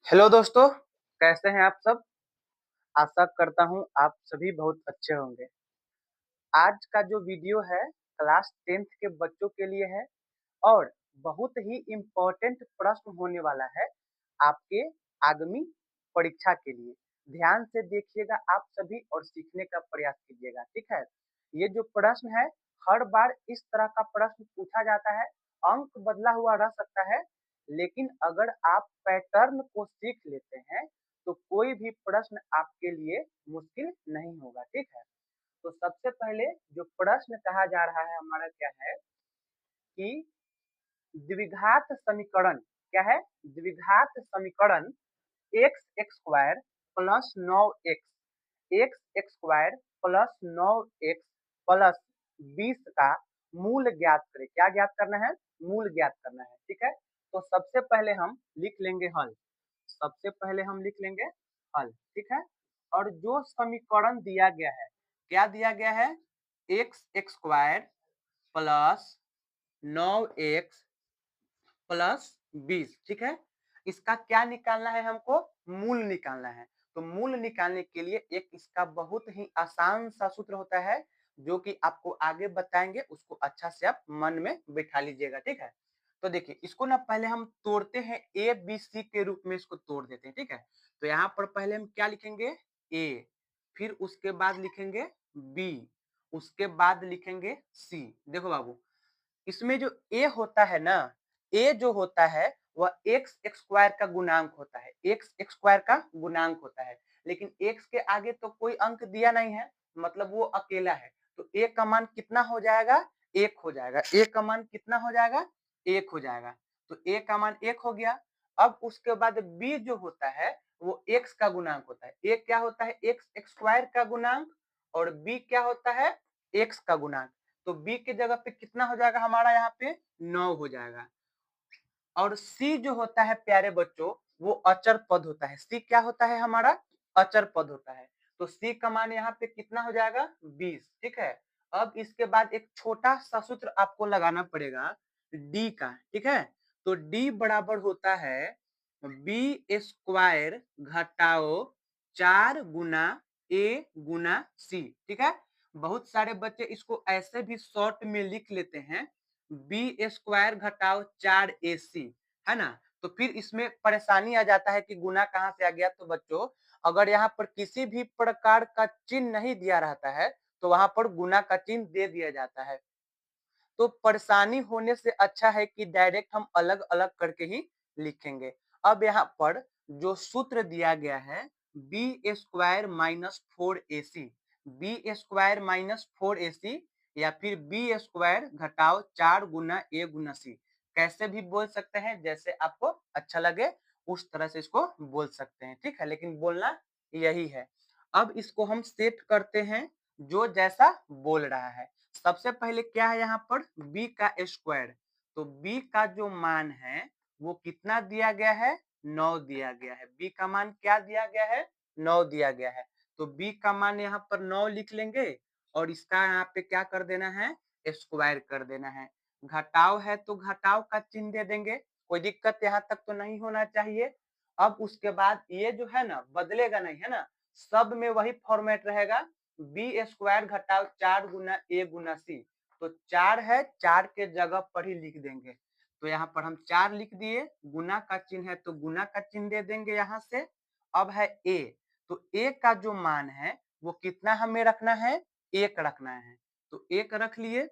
Hello दोस्तों, कैसे हैं आप सब? आशा करता हूँ आप सभी बहुत अच्छे होंगे। आज का जो वीडियो है क्लास 10th के बच्चों के लिए है और बहुत ही इम्पोर्टेंट प्रश्न होने वाला है आपके आगामी परीक्षा के लिए। ध्यान से देखिएगा आप सभी और सीखने का प्रयास कीजिएगा, ठीक है? ये जो प्रश्न है हर बार इस तरह का प्रश्न पूछा जाता है, अंक बदला हुआ रह सकता है, लेकिन अगर आप पैटर्न को सीख लेते हैं तो कोई भी प्रश्न आपके लिए मुश्किल नहीं होगा, ठीक है? तो सबसे पहले जो प्रश्न कहा जा रहा है हमारा क्या है कि द्विघात समीकरण क्या है? द्विघात समीकरण x x square plus 9x x x square plus 9x plus 20 का मूल ज्ञात करें। क्या ज्ञात करना है? मूल ज्ञात करना है, ठीक है? तो सबसे पहले हम लिख लेंगे हल। सबसे पहले हम लिख लेंगे हल, ठीक है? और जो समीकरण दिया गया है, क्या दिया गया है? X x square plus 9x plus 20, ठीक है? इसका क्या निकालना है हमको? मूल निकालना है। तो मूल निकालने के लिए एक इसका बहुत ही आसान सा सूत्र होता है जो कि आपको आगे बताएंगे, उसको अच्छा से आप मन में बिठा लीजिएगा, ठीक है? तो देखिए इसको ना पहले हम तोड़ते हैं, ए बी सी के रूप में इसको तोड़ देते हैं, ठीक है? तो यहाँ पर पहले हम क्या लिखेंगे? ए, फिर उसके बाद लिखेंगे बी, उसके बाद लिखेंगे सी। देखो बाबू, इसमें जो ए होता है ना, ए जो होता है वह एक्स एक्स स्क्वायर का गुणांक होता है, एक्स एक्स स्क्वायर का गुणांक होता है। लेकिन एक्स के आगे तो कोई अंक दिया नहीं है, मतलब वो अकेला है। तो ए का मान कितना हो जाएगा? एक हो जाएगा। ए का मान कितना हो जाएगा? एक हो जाएगा। तो ए का मान एक हो गया। अब उसके बाद बी जो होता है वो एक्स का गुणांक होता है। ए क्या होता है? एक्स एक्स स्क्वायर का गुणांक, और बी क्या होता है? एक्स का गुणांक। तो बी के जगह पे कितना हो जाएगा हमारा? यहाँ पे 9 हो जाएगा। और सी जो होता है प्यारे बच्चों, वो अचर पद होता है। सी क्या होता है हमारा? अचर पद होता है। तो सी का मान यहाँ पे कितना हो जाएगा? 20, ठीक है? अब इसके बाद एक छोटा सा सूत्र आपको लगाना पड़ेगा डी का, ठीक है? तो डी बराबर होता है बी स्क्वायर घटाओ 4 गुना ए गुना सी, ठीक है? बहुत सारे बच्चे इसको ऐसे भी शॉर्ट में लिख लेते हैं, बी स्क्वायर घटाओ 4ac, है ना? तो फिर इसमें परेशानी आ जाता है कि गुना कहाँ से आ गया। तो बच्चों, अगर यहाँ पर किसी भी प्रकार का चिन्ह नहीं दिया रहता है तो वहां पर गुना का चिन्ह दे दिया जाता है। तो परेशानी होने से अच्छा है कि डायरेक्ट हम अलग अलग करके ही लिखेंगे। अब यहाँ पर जो सूत्र दिया गया है B square minus 4ac, B square minus 4ac या फिर बी स्क्वायर घटाओ 4 गुना ए गुना सी, कैसे भी बोल सकते हैं, जैसे आपको अच्छा लगे उस तरह से इसको बोल सकते हैं, ठीक है? लेकिन बोलना यही है। अब इसको हम सेट करते हैं जो जैसा बोल रहा है। सबसे पहले क्या है यहाँ पर? b का स्क्वायर। तो b का जो मान है वो कितना दिया गया है? 9 दिया गया है। b का मान क्या दिया गया है? 9 दिया गया है। तो b का मान यहाँ पर 9 लिख लेंगे और इसका यहाँ पे क्या कर देना है? स्क्वायर कर देना है। घटाव है तो घटाव का चिन्ह दे देंगे, कोई दिक्कत यहाँ तक तो नहीं होना चाहिए। अब उसके बाद ये जो है ना बदलेगा नहीं, है ना? सब में वही फॉर्मेट रहेगा, बी स्क्वायर घटाओ 4 गुना ए गुना सी। तो 4 है, 4 के जगह पर ही लिख देंगे। तो यहाँ पर हम 4 लिख दिए, गुना का चिन्ह है तो गुना का चिन्ह दे देंगे यहाँ से। अब है ए, तो ए का जो मान है वो कितना हमें रखना है? 1 रखना है। तो 1 रख लिए,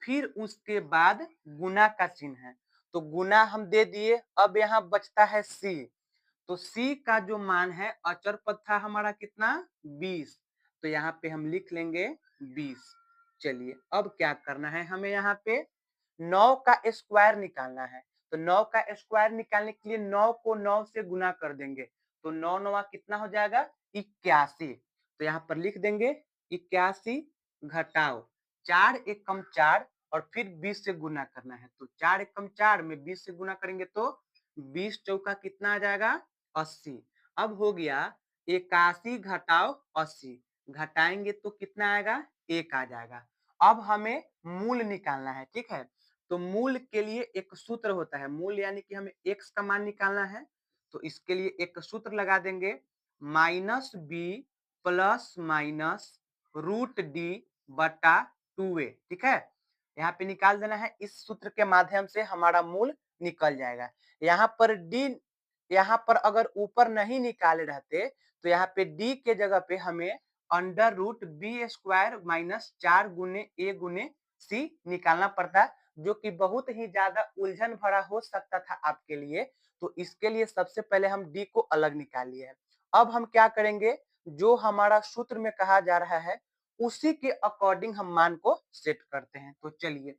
फिर उसके बाद गुना का चिन्ह है तो गुना हम दे दिए। अब यहाँ बचता है सी, तो सी का जो मान है अचर पद था हमारा कितना? 20। तो यहाँ पे हम लिख लेंगे 20। चलिए अब क्या करना है हमें? यहाँ पे 9 का स्क्वायर निकालना है। तो 9 का स्क्वायर निकालने के लिए 9 को 9 से गुना कर देंगे। तो 9 9 कितना हो जाएगा? 81। तो यहाँ पर लिख देंगे 81 घटाओ 4 एकम 4 और फिर 20 से गुना करना है। तो 4 एकम 4 में 20 से गुना करेंगे तो 20 चौका कितना आ जाएगा? 80। अब हो गया 81 घटाओ 80, घटाएंगे तो कितना आएगा? 1 आ जाएगा। अब हमें मूल निकालना है, ठीक है? तो मूल के लिए एक सूत्र होता है, मूल यानी कि हमें x का मान निकालना है। तो इसके लिए एक सूत्र लगा देंगे, minus B plus minus root D बटा 2a, ठीक है। यहाँ पे निकाल देना है, इस सूत्र के माध्यम से हमारा मूल निकल जाएगा। यहाँ पर डी, यहाँ पर अगर ऊपर नहीं निकाले रहते तो यहाँ पे डी के जगह पे हमें under root B square minus 4 गुने ए गुने सी निकालना पड़ता, जो कि बहुत ही ज्यादा उलझन भरा हो सकता था आपके लिए। तो इसके लिए सबसे पहले हम डी को अलग निकाल लिए हैं। अब हम क्या करेंगे, जो हमारा सूत्र में कहा जा रहा है उसी के अकॉर्डिंग हम मान को सेट करते हैं। तो चलिए,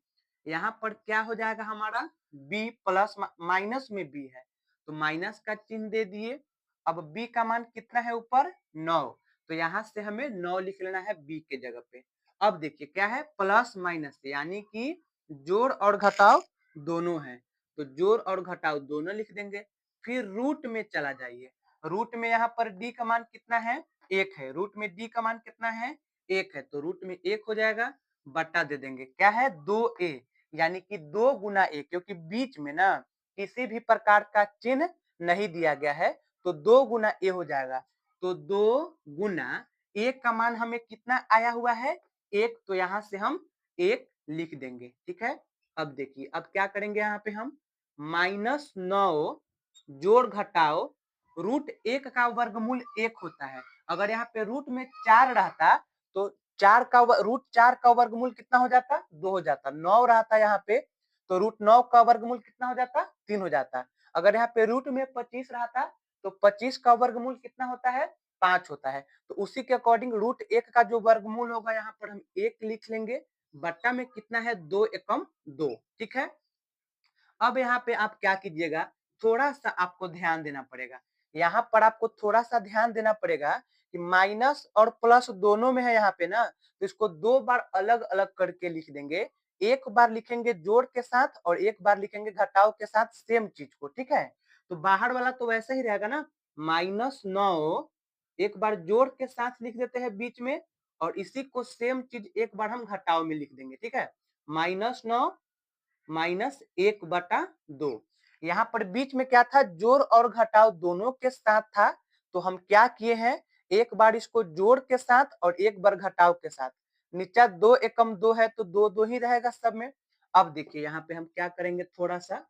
यहाँ पर क्या हो जाएगा हमारा, b प्लस माइनस में b है तो माइनस का चिन्ह दे दिए। अब b का मान कितना है ऊपर, 9, तो यहाँ से हमें 9 लिख लेना है b के जगह पे। अब देखिए क्या है, प्लस माइनस यानी कि जोड़ और घटाव दोनों है, तो जोड़ और घटाव दोनों लिख देंगे। फिर रूट में चला जाइए, रूट में यहाँ पर d का मान कितना है, 1 है, रूट में d का मान कितना है, 1 है, तो रूट में 1 हो जाएगा, बटा दे देंगे, क्या है 2a, यानी कि 2 गुना a, क्योंकि बीच में ना किसी भी प्रकार का चिन्ह नहीं दिया गया है, तो 2 गुना a हो जाएगा। तो 2 गुना a का मान हमें कितना आया हुआ है, 1, तो यहाँ से हम 1 लिख देंगे, ठीक है। अब देखिए, अब क्या करेंगे, यहाँ पे हम -9 जोड़ घटाओ रूट 1 का वर्गमूल 1 होता है। अगर यहाँ पे रूट में 4 रहता तो रूट 4 का वर्गमूल कितना हो जाता, 2 हो जाता। 9 रहता यहाँ पे तो रूट 9 का वर्गमूल कितना हो जाता, 3 हो जाता। अगर यहाँ पे रूट में 25 रहता तो 25 का वर्गमूल कितना होता है, 5 होता है। तो उसी के अकॉर्डिंग रूट 1 का जो वर्गमूल होगा यहाँ पर हम 1 लिख लेंगे, बट्टा में कितना है 2 एकम 2, ठीक है। अब यहाँ पे आप क्या कीजिएगा, थोड़ा सा आपको ध्यान देना पड़ेगा। यहाँ पर आपको थोड़ा सा ध्यान देना पड़ेगा कि माइनस और प्लस दोनों में है यहाँ पे ना, तो इसको 2 बार अलग अलग करके लिख देंगे। एक बार लिखेंगे जोड़ के साथ और एक बार लिखेंगे घटाव के साथ सेम चीज को, ठीक है। तो बाहर वाला तो वैसे ही रहेगा ना, -9 एक बार जोड़ के साथ लिख देते हैं बीच में, और इसी को सेम चीज एक बार हम घटाव में लिख देंगे, ठीक है। -9 -1/2, यहाँ पर बीच में क्या था, जोड़ और घटाव दोनों के साथ था, तो हम क्या किए हैं, एक बार इसको जोड़ के साथ और एक बार घटाव के साथ। नीचे 2 एकम 2 है तो 2 2 ही रहेगा सब में। अब देखिए यहाँ पे हम क्या करेंगे, थोड़ा सा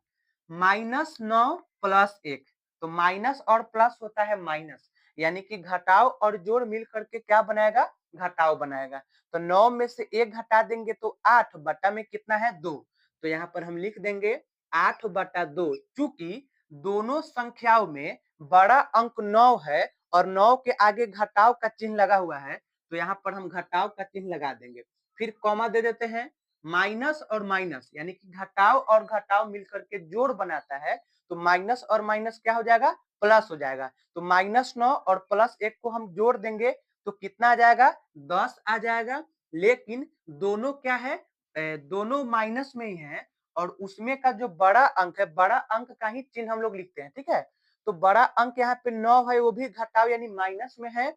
-9 + 1, तो माइनस और प्लस होता है माइनस, यानी कि घटाव और जोड़ मिल करके क्या बनाएगा, घटाव बनाएगा। तो 9 में से 1 घटा देंगे तो 8, बटा में कितना है 2, तो यहाँ पर हम लिख देंगे 8/2। चूंकि दोनों संख्याओं में बड़ा अंक 9 है और 9 के आगे घटाव का चिन्ह लगा हुआ है, तो यहाँ पर हम घटाव का चिन्ह लगा देंगे। फिर कॉमा दे देते हैं, माइनस और माइनस यानी कि घटाव और घटाव मिलकर के जोड़ बनाता है, तो माइनस और माइनस क्या हो जाएगा, प्लस हो जाएगा। तो -9 और +1 को हम जोड़ देंगे तो कितना आ जाएगा, 10 आ जाएगा। लेकिन दोनों क्या है, दोनों माइनस में ही है, और उसमें का जो बड़ा अंक है, बड़ा अंक का ही चिन्ह हम लोग लिखते हैं, ठीक है। तो बड़ा अंक यहाँ पे 9 है, वो भी घटाव यानी माइनस में है,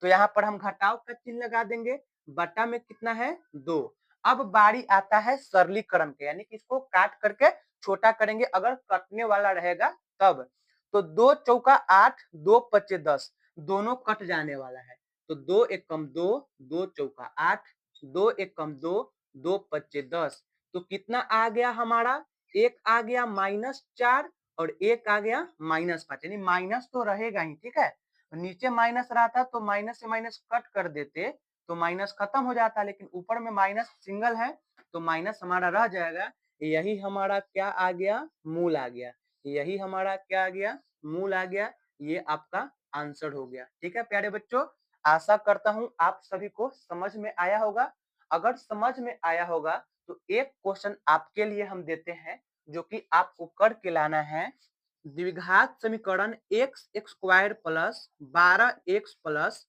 तो यहाँ पर हम घटाव का चिन्ह लगा देंगे, बटा में कितना है 2। अब बारी आता है सरलीकरण के, यानी कि इसको काट करके छोटा करेंगे, अगर कटने वाला रहेगा तब। तो 2 चौका 8, 2 पचे 10, दोनों कट जाने वाला है, तो 2 एकम 2, 2 चौका 8, 2 एकम 2, 2 पच्चे 10, तो कितना आ गया हमारा, एक आ गया -4 और एक आ गया -5, यानी माइनस तो रहेगा ही, ठीक है। नीचे माइनस रहता तो माइनस से माइनस कट कर देते तो माइनस खत्म हो जाता, लेकिन ऊपर में माइनस सिंगल है तो माइनस हमारा रह जाएगा। यही हमारा क्या आ गया, मूल आ गया। यही हमारा क्या आ गया, मूल आ गया। ये आपका आंसर हो गया, ठीक है प्यारे बच्चों। आशा करता हूं आप सभी को समझ में आया होगा। अगर समझ में आया होगा तो एक क्वेश्चन आपके लिए हम देते हैं, जो कि आपको करके लाना है। द्विघात समीकरण x² प्लस 12x प्लस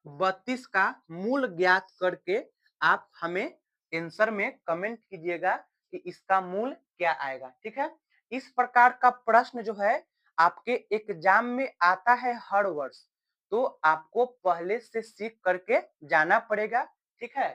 32 का मूल ज्ञात करके आप हमें आंसर में कमेंट कीजिएगा कि इसका मूल क्या आएगा, ठीक है। इस प्रकार का प्रश्न जो है आपके एग्जाम में आता है हर वर्ष, तो आपको पहले से सीख करके जाना पड़ेगा, ठीक है।